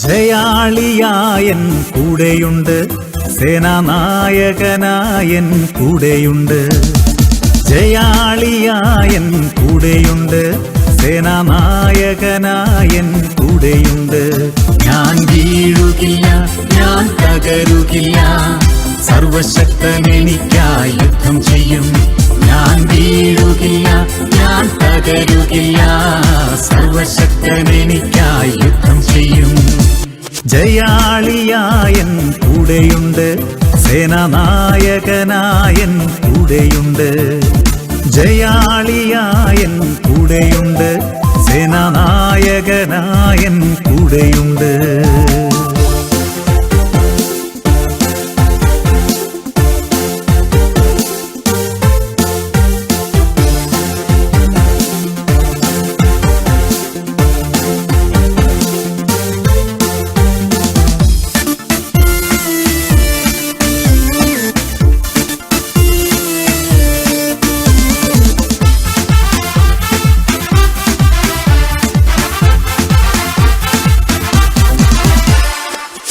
ജയാളിയായൻ കൂടെയുണ്ട്, സേനാനായകനായൻ കൂടെയുണ്ട്. ജയാളിയായൻ കൂടെയുണ്ട്, സേനാനായകനായൻ കൂടെയുണ്ട്. ഞാൻ വീഴുകില്ല, ഞാൻ തകരുകില്ല, സർവശക്തനെനിക്കായി യുദ്ധം ചെയ്യും. ഞാൻ വീഴുകില്ല, ഞാൻ തകരുകില്ല, സർവശക്തനെനിക്കായി യുദ്ധം ചെയ്യും. ജയാളിയായൻ കൂടെയുണ്ട്, സേനാനായകനായൻ കൂടെയുണ്ട്. ജയാളിയായൻ കൂടെയുണ്ട്, സേനാനായകനായൻ കൂടെയുണ്ട്.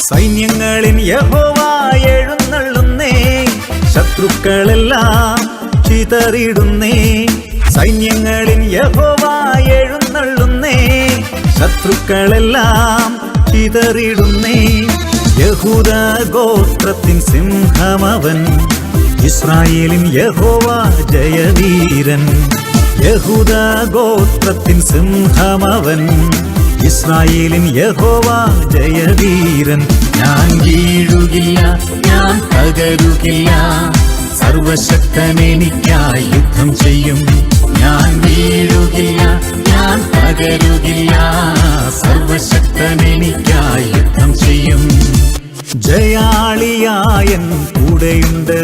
സൈന്യങ്ങളിൻ യഹോവ എഴുന്നള്ളുന്നേ, ശത്രുക്കളെല്ലാം ചിതറിടുന്നേ. സൈന്യങ്ങളിൻ യഹോവ എഴുന്നള്ളുന്നേ, ശത്രുക്കളെല്ലാം ചിതറിടുന്നേ. യഹൂദ ഗോത്രത്തിൻ സിംഹമവൻ, ഇസ്രായേലിൻ യഹോവ ജയവീരൻ. യഹൂദ ഗോത്രത്തിൻ സിംഹമവൻ, ഇസ്രായേലിൻ യഹോവ ജയവീരൻ. ഞാൻ വീഴുകില്ല, ഞാൻ തകരുകില്ല, സർവശക്തനെനിക്കായി യുദ്ധം ചെയ്യും. ഞാൻ വീഴുകില്ല, ഞാൻ തകരുകില്ല, സർവശക്തനെനിക്കായി യുദ്ധം ചെയ്യും. ജയാളിയായൻ കൂടെയുണ്ട്,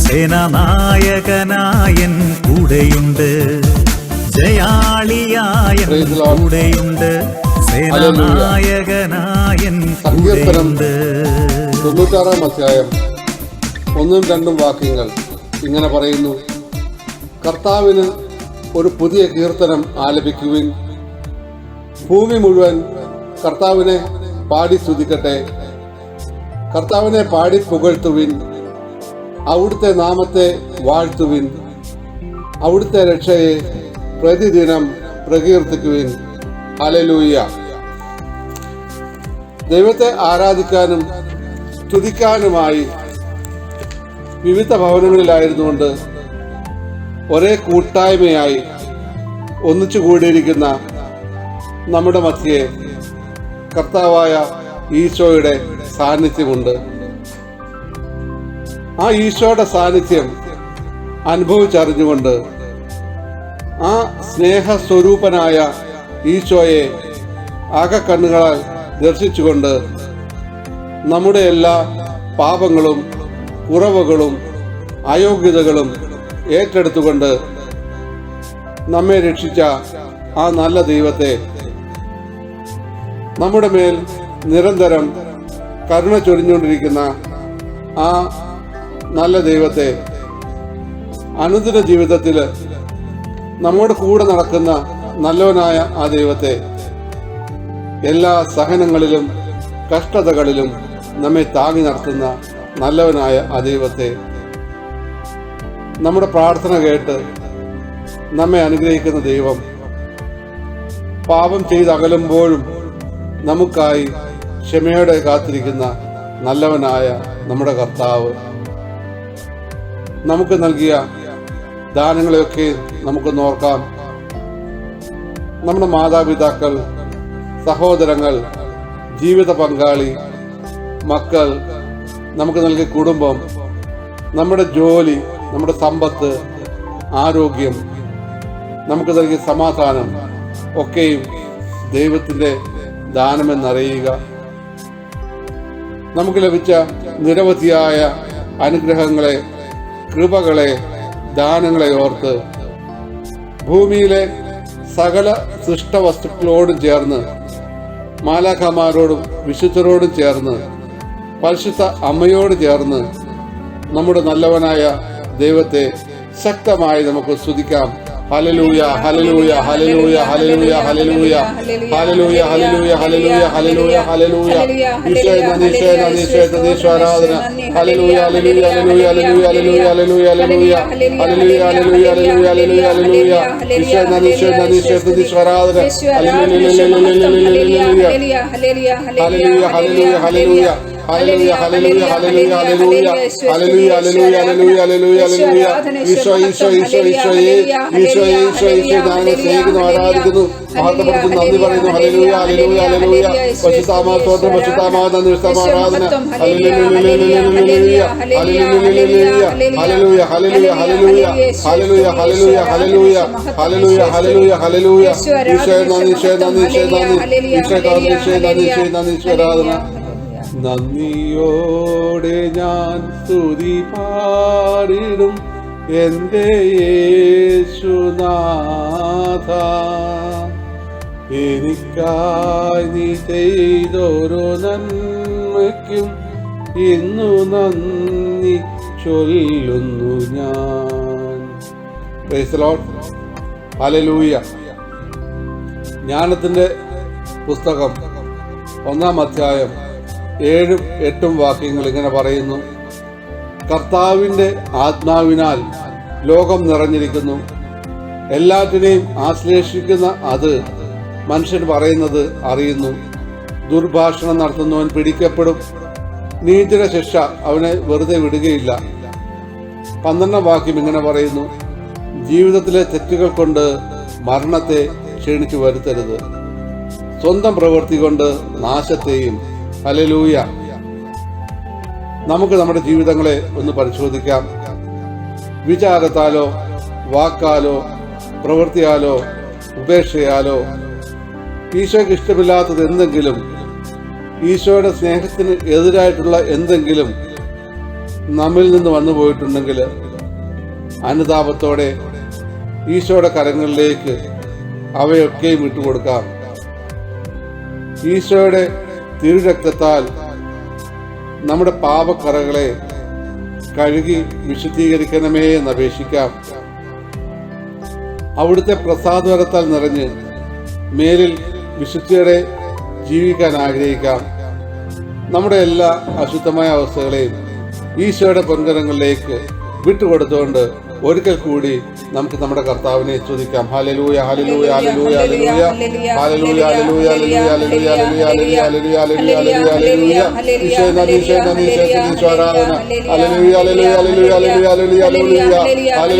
സേനാനായകനായൻ കൂടെയുണ്ട്. ജയാളിയായൻ കൂടെയുണ്ട്, സേനാനായകനായൻ കൂടെയുണ്ട്. 96-ാം അധ്യായം 1-2 വാക്യങ്ങൾ ഇങ്ങനെ പറയുന്നു: കർത്താവിന് ഒരു പുതിയ കീർത്തനം ആലപിക്കുവിൻ, ഭൂമി മുഴുവൻ കർത്താവിനെ പാടി സ്തുതിക്കട്ടെ. കർത്താവിനെ പാടി പുകഴ്ത്തുവിൻ, അവിടുത്തെ നാമത്തെ വാഴ്ത്തുവിൻ, അവിടുത്തെ രക്ഷയെ പ്രതിദിനം പ്രകീർത്തിക്കുവിൻ. ഹല്ലേലൂയ. ദൈവത്തെ ആരാധിക്കാനും സ്തുതിക്കാനുമായി വിവിധ ഭവനങ്ങളിലായിരുന്നുകൊണ്ട് ഒരേ കൂട്ടായ്മയായി ഒന്നിച്ചു കൂടിയിരിക്കുന്ന നമ്മുടെ മധ്യേ കർത്താവായ ഈശോയുടെ സാന്നിധ്യമുണ്ട്. ആ ഈശോയുടെ സാന്നിധ്യം അനുഭവിച്ചറിഞ്ഞുകൊണ്ട് ആ സ്നേഹസ്വരൂപനായ ഈശോയെ ആകക്കണ്ണുകളാൽ ദർശിച്ചുകൊണ്ട് നമ്മുടെ എല്ലാ പാപങ്ങളും കുറവുകളും അയോഗ്യതകളും ഏറ്റെടുത്തുകൊണ്ട് നമ്മെ രക്ഷിച്ച ആ നല്ല ദൈവത്തെ, നമ്മുടെ മേൽ നിരന്തരം കരുണ ചൊരിഞ്ഞുകൊണ്ടിരിക്കുന്ന ആ നല്ല ദൈവത്തെ, അനുദിന ജീവിതത്തിൽ നമ്മുടെ കൂടെ നടക്കുന്ന നല്ലവനായ ആ ദൈവത്തെ, എല്ലാ സഹനങ്ങളിലും കഷ്ടതകളിലും നമ്മെ താങ്ങി നടത്തുന്ന നല്ലവനായ ആ ദൈവത്തെ, നമ്മുടെ പ്രാർത്ഥന കേട്ട് നമ്മെ അനുഗ്രഹിക്കുന്ന ദൈവം, പാപം ചെയ്തകലുമ്പോഴും നമുക്കായി ക്ഷമയോടെ കാത്തിരിക്കുന്ന നല്ലവനായ നമ്മുടെ കർത്താവ്, നമുക്ക് നൽകിയ ദാനങ്ങളെയൊക്കെ നമുക്ക് നോക്കാം. നമ്മുടെ മാതാപിതാക്കൾ, സഹോദരങ്ങൾ, ജീവിത പങ്കാളി, മക്കൾ, നമുക്ക് നൽകിയ കുടുംബം, നമ്മുടെ ജോലി, നമ്മുടെ സമ്പത്ത്, ആരോഗ്യം, നമുക്ക് നൽകിയ സമാധാനം, ഒക്കെയും ദൈവത്തിൻ്റെ ദാനമെന്നറിയുക. നമുക്ക് ലഭിച്ച നിരവധിയായ അനുഗ്രഹങ്ങളെ, കൃപകളെ, ദാനങ്ങളെ ഓർത്ത് ഭൂമിയിലെ സകല സൃഷ്ടവസ്തുക്കളോടും ചേർന്ന്, മാലാഖമാരോടും വിശുദ്ധരോടും ചേർന്ന്, പരിശുദ്ധ അമ്മയോട് ചേർന്ന് നമ്മുടെ നല്ലവനായ ദൈവത്തെ ശക്തമായി നമുക്ക് സ്തുതിക്കാം. ഹല്ലേലൂയ, ഹല്ലേലൂയ, ഹല്ലേലൂയ, ഹല്ലേലൂയ, ഹല്ലേലൂയ, ഹല്ലേലൂയ, ഹല്ലേലൂയ, ഹല്ലേലൂയ, ഹല്ലേലൂയ, ഹല്ലേലൂയ. ഈശോയെ നന്ദി, ഈശോയെ നന്ദി, ഈശോയെ നന്ദി, ഈശോ ആരാധന. ഹല്ലേലൂയ, ഹല്ലേലൂയ, ഹല്ലേലൂയ, ഹല്ലേലൂയ, ഹല്ലേലൂയ, ഹല്ലേലൂയ, ഹല്ലേലൂയ, ഹല്ലേലൂയ, ഹല്ലേലൂയ, ഹല്ലേലൂയ, ഹല്ലേലൂയ. ഈശോയെ നന്ദി, ഈശോയെ നന്ദി, ഈശോയെ നന്ദി, ഈശോ ആരാധന. ഹല്ലേലൂയ, ഹല്ലേലൂയ, ഹല്ലേലൂയ, ഹല്ലേലൂയ, ഹല്ലേലൂയ, ഹല്ലേലൂയ, ഹല്ലേലൂയ, ഹല്ലേലൂയ, ഹല്ലേലൂയ, ഹല്ലേലൂയ, ഹല്ലേലൂയ, ഹല്ലേലൂയ, ഹല്ലേലൂയ, ഹല്ലേലൂയ. ഈശോ, ഈശോ, ഈശോ, ഈശോയെ, ഈശോ, ഈശോ, ഈശോ, ഞാനെ സ്നേഹിക്കുന്നു, ആരാധിക്കുന്നു, മഹത്വപ്പെടുത്തുന്നു, നന്ദി പറയുന്നു. ഹല്ലേലൂയ, ഹല്ലേലൂയ, ഹല്ലേലൂയ. പരിശുദ്ധാത്മാ സ്തോത്രം, പരിശുദ്ധാത്മാ നന്ദി, ആരാധന. ഹല്ലേലൂയ, ഹല്ലേലൂയ, ഹല്ലേലൂയ, ഹല്ലേലൂയ, ഹല്ലേലൂയ, ഹല്ലേലൂയ, ഹല്ലേലൂയ, ഹല്ലേലൂയ, ഹല്ലേലൂയ, ഹല്ലേലൂയ, ഹല്ലേലൂയ. ഈശോയെ നന്ദി, ഈശോയെ നന്ദി, ഈശോയെ നന്ദി, ഈശോയെ നന്ദി, ഈശോയെ നന്ദി, ഈശോയെ നന്ദി, ഈശോ ആരാധന. നന്ദിയോടെ ഞാൻ സ്തുതി പാടിടും എൻ്റെ യേശുനാഥ. എനിക്കായി നീ ചെയ്തൊരു നന്മയ്ക്കും ഇന്നു നന്ദി ചൊല്ലുന്നു ഞാൻ. Praise the Lord. ഹല്ലേലൂയ. ജ്ഞാനത്തിൻ്റെ പുസ്തകം 1-ാം അധ്യായം 7-8 വാക്യങ്ങൾ ഇങ്ങനെ പറയുന്നു: കർത്താവിൻ്റെ ആത്മാവിനാൽ ലോകം നിറഞ്ഞിരിക്കുന്നു. എല്ലാറ്റിനെയും ആശ്ലേഷിക്കുന്ന അത് മനുഷ്യൻ പറയുന്നത് അറിയുന്നു. ദുർഭാഷണം നടത്തുന്നവൻ പിടിക്കപ്പെടും. നീതിയുടെ ശിക്ഷ അവനെ വെറുതെ വിടുകയില്ല. 12-ാം വാക്യം ഇങ്ങനെ പറയുന്നു: ജീവിതത്തിലെ തെറ്റുകൾ കൊണ്ട് മരണത്തെ ക്ഷണിച്ചു വരുത്തരുത്. സ്വന്തം പ്രവൃത്തി കൊണ്ട് നാശത്തെയും. ഹല്ലേലൂയ. നമുക്ക് നമ്മുടെ ജീവിതങ്ങളെ ഒന്ന് പരിശോധിക്കാം. വിചാരത്താലോ, വാക്കാലോ, പ്രവൃത്തിയാലോ, ഉപേക്ഷയാലോ ഈശോയ്ക്ക് ഇഷ്ടമില്ലാത്തത് എന്തെങ്കിലും, ഈശോയുടെ സ്നേഹത്തിന് എതിരായിട്ടുള്ള എന്തെങ്കിലും നമ്മിൽ നിന്ന് വന്നു പോയിട്ടുണ്ടെങ്കിൽ അനുതാപത്തോടെ ഈശോയുടെ കരങ്ങളിലേക്ക് അവയൊക്കെയും വിട്ടുകൊടുക്കാം. ഈശോയുടെ തിരുരക്തത്താൽ നമ്മുടെ പാപക്കറകളെ കഴുകി വിശുദ്ധീകരിക്കണമേ എന്ന് അപേക്ഷിക്കാം. അവിടുത്തെ പ്രസാദവരത്താൽ നിറഞ്ഞ് മേലിൽ വിശുദ്ധിയോടെ ജീവിക്കാൻ ആഗ്രഹിക്കാം. നമ്മുടെ എല്ലാ അശുദ്ധമായ അവസ്ഥകളെയും ഈശോയുടെ പൊൻകരങ്ങളിലേക്ക് വിട്ടുകൊടുത്തുകൊണ്ട് ഒരിക്കൽ കൂടി നമുക്ക് നമ്മുടെ കർത്താവിനെ സ്തുതിക്കാം. ഹല്ലേലൂയ, ഹല്ലേലൂയ, ഹല്ലേലൂയ, ഹല്ലേലൂയ, ഹല്ലേലൂയ, ഹല്ലേലൂയ, ഹല്ലേലൂയ, ഹല്ലേലൂയ, ഹല്ലേലൂയ, ഹല്ലേലൂയ, ഹല്ലേലൂയ. ഈശോയെ നന്ദി, ഈശോയെ നന്ദി, ഈശോയെ നന്ദി, ആരാധന. ഹല്ലേലൂയ, ഹല്ലേലൂയ, ഹല്ലേലൂയ, ഹല്ലേലൂയ, ഹല്ലേലൂയ, ഹല്ലേലൂയ,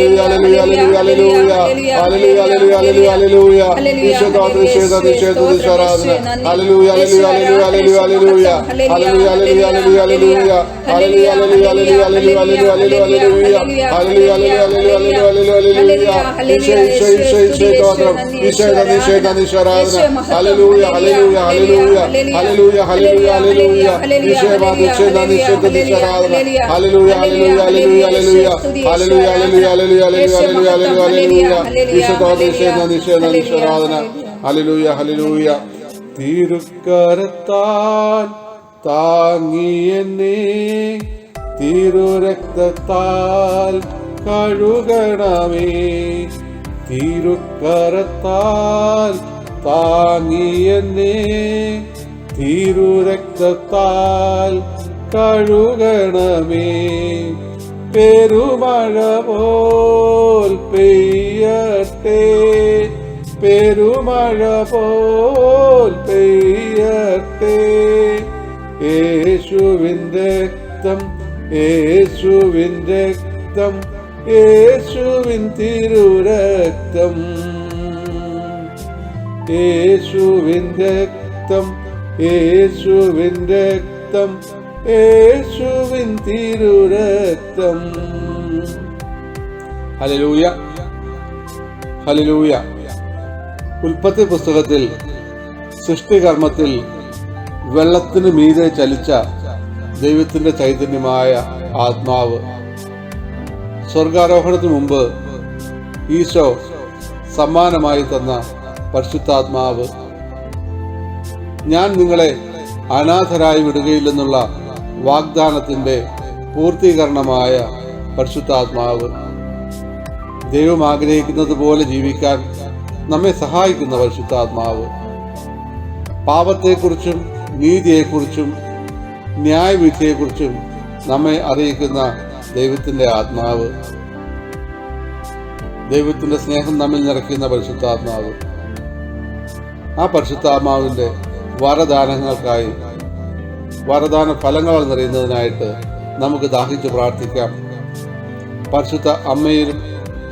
ഹല്ലേലൂയ, ഹല്ലേലൂയ, ഹല്ലേലൂയ, ഹല്ലേലൂയ, ഹല്ലേലൂയ. ഈശോ നന്ദി, ഈശോയെ നന്ദി, ഈശോയെ നന്ദി, ആരാധന. ഹല്ലേലൂയ, ഹല്ലേലൂയ, ഹല്ലേലൂയ, ഹല്ലേലൂയ, ഹല്ലേലൂയ, ഹല്ലേലൂയ, ഹല്ലേലൂയ, ഹല്ലേലൂയ, ഹല്ലേലൂയ, ഹല്ലേലൂയ, ഹല്ലേലൂയ, ഹല്ലേലൂയ, ഹല്ലേലൂയ, ഹല്ലേലൂയ, ഹല്ലേലൂയ. തിരുക്കരത്താൽ താങ്ങിയെന്നെ തിരുരക്തത്താൽ കഴുകണമേ. തിരുക്കരത്താൽ താങ്ങിയെന്നെ തിരുരക്തത്താൽ കഴുകണമേ. പെരുമഴ പോൽ പെയ്യട്ടെ, പെരുമഴ പോൽ പെയ്യട്ടെ. യേശുവിൻ്റെ രക്തം, യേശുവിൻ്റെ രക്തം, യേശുവിൻ തിരുരക്തം, യേശുവിൻ രക്തം, യേശുവിൻ രക്തം, യേശുവിൻ തിരുരക്തം. ഹല്ലേലൂയ, ഹല്ലേലൂയ. ഉൽപ്പത്തി പുസ്തകത്തിൽ സൃഷ്ടികർമ്മത്തിൽ വെള്ളത്തിന് മീതെ ചലിച്ച ദൈവത്തിന്റെ ചൈതന്യമായ ആത്മാവ്, സ്വർഗാരോഹണത്തിന് മുമ്പ് ഈശോ സമ്മാനമായി തന്ന പരിശുദ്ധാത്മാവ്, ഞാൻ നിങ്ങളെ അനാഥരായി വിടുകയില്ലെന്നുള്ള വാഗ്ദാനത്തിന്റെ പൂർത്തീകരണമായ പരിശുദ്ധാത്മാവ്, ദൈവം ആഗ്രഹിക്കുന്നത് പോലെ ജീവിക്കാൻ നമ്മെ സഹായിക്കുന്ന പരിശുദ്ധാത്മാവ്, പാപത്തെക്കുറിച്ചും നീതിയെക്കുറിച്ചും ന്യായവിധിയെക്കുറിച്ചും നമ്മെ അറിയിക്കുന്ന ദൈവത്തിന്റെ ആത്മാവ്, ദൈവത്തിന്റെ സ്നേഹം നമ്മിൽ നിറയ്ക്കുന്ന പരിശുദ്ധാത്മാവ്. ആ പരിശുദ്ധാത്മാവിന്റെ വരദാനങ്ങൾക്കായി, വരദാന ഫലങ്ങൾ നിറയുന്നതിനായിട്ട് നമുക്ക് ദാഹിച്ച് പ്രാർത്ഥിക്കാം. പരിശുദ്ധ അമ്മയിലും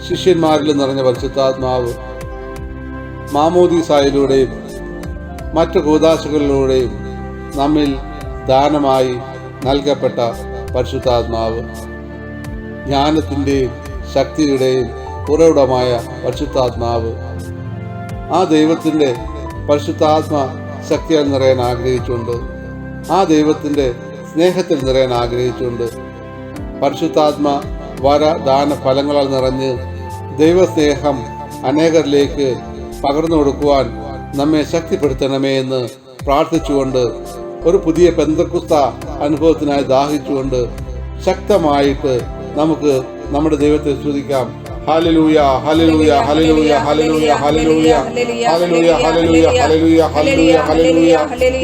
ശിഷ്യന്മാരിലും നിറഞ്ഞ പരിശുദ്ധാത്മാവ് മാമോദീസായിലൂടെയും മറ്റു കൂദാശകളിലൂടെയും നമ്മിൽ ദാനമായി നൽകപ്പെട്ട പരിശുദ്ധാത്മാവ്, ജ്ഞാനത്തിന്റെയും ശക്തിയുടെയും ഉറവിടമായ പരിശുദ്ധാത്മാവ്, ആ ദൈവത്തിന്റെ പരിശുദ്ധാത്മ ശക്തിയാൽ നിറയാൻ ആഗ്രഹിച്ചുകൊണ്ട്, ആ ദൈവത്തിന്റെ സ്നേഹത്തിൽ നിറയാൻ ആഗ്രഹിച്ചുകൊണ്ട്, പരിശുദ്ധാത്മ വര ദാന ഫലങ്ങളാൽ നിറഞ്ഞ് ദൈവസ്നേഹം അനേകരിലേക്ക് പകർന്നു കൊടുക്കുവാൻ നമ്മെ ശക്തിപ്പെടുത്തണമേ എന്ന് പ്രാർത്ഥിച്ചുകൊണ്ട്, ഒരു പുതിയ പെന്തക്കോസ്ത അനുഭവത്തിനായി ദാഹിച്ചുകൊണ്ട് ശക്തമായിട്ട് നമുക്ക് നമ്മുടെ ദൈവത്തെ സ്തുതിക്കാം. ഹല്ലേലൂയ, ഹല്ലേലൂയ, ഹല്ലേലൂയ, ഹല്ലേലൂയ, ഹല്ലേലൂയ, ഹല്ലേലൂയ, ഹല്ലേലൂയ, ഹല്ലേലൂയ, ഹല്ലേലൂയ, ഹല്ലേലൂയ.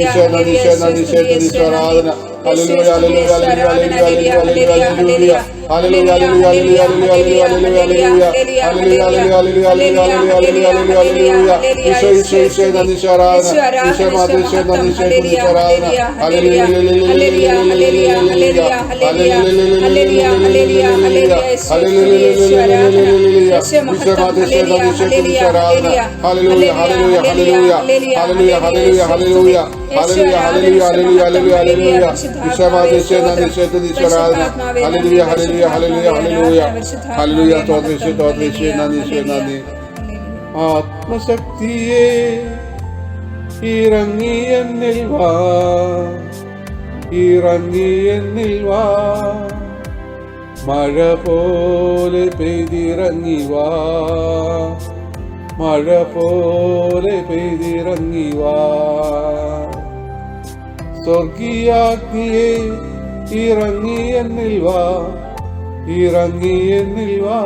ഈശോയെ നന്ദി, ഈശോയെ നന്ദി, ഈശോയെ നന്ദി, ഈശോ ആരാധന. ഹല്ലേലൂയ, ഹല്ലേലൂയ, ഹല്ലേലൂയ, ഹല്ലേലൂയ, ഹല്ലേലൂയ, ഹല്ലേലൂയ, ഹല്ലേലൂയ, ഹല്ലേലൂയ, ഹല്ലേലൂയ, ഹല്ലേലൂയ, ഹല്ലേലൂയ. ഈശോ, ഈശോ, ഈശോയെ നന്ദി, ഈശോ ആരാധന. ഈശോ മാതൃ, ഈശോ നന്ദി, ഈശോ നന്ദി, ഈശോ ആരാധന. ഹല്ലേലൂയ, ഹല്ലേലൂയ, ഹല്ലേലൂയ, ഹല്ലേലൂയ, ഹല്ലേലൂയ, ഹല്ലേലൂയ, ഹല്ലേലൂയ, ഹല്ലേലൂയ. ഈശോ മാതൃ, ഈശോ നന്ദി, ഈശോ നന്ദി, ഈശോ ആരാധന. ഹല്ലേലൂയ, ഹല്ലേലൂയ, ഹല്ലേലൂയ, ഹല്ലേലൂയ, ഹല്ലേലൂയ, ഹല്ലേലൂയ, ഹല്ലേലൂയ, ഹല്ലേലൂയ, ഹല്ലേലൂയ, ഹല്ലേലൂയ. ഈശോ മാതൃ, ഈശോ നന്ദി, ഈശോ നന്ദി, ഈശോ ആരാധന. ഹല്ലേലൂയ, ഹല്ലേലൂയ, ഹല്ലേലൂയ, ഹല്ലേലൂയ, ഹല്ലേലൂയ. സ്തോത്രം, ഈശോ സ്തോത്രം, ഈശോ നന്ദി, ഈശോ നന്ദി. ആത്മശക്തിയെ ഇറങ്ങി എന്നിൽ വാ, ഇറങ്ങി എന്നിൽ വാ, മഴ പോലെ പെയ്തിറങ്ങി വാ, മഴ പോലെ പെയ്തിറങ്ങി വാ. സ്വർഗീയാഗ്നിയെ ഇറങ്ങി എന്നിൽ വാ, ഇറങ്ങി എന്നിൽ വാ.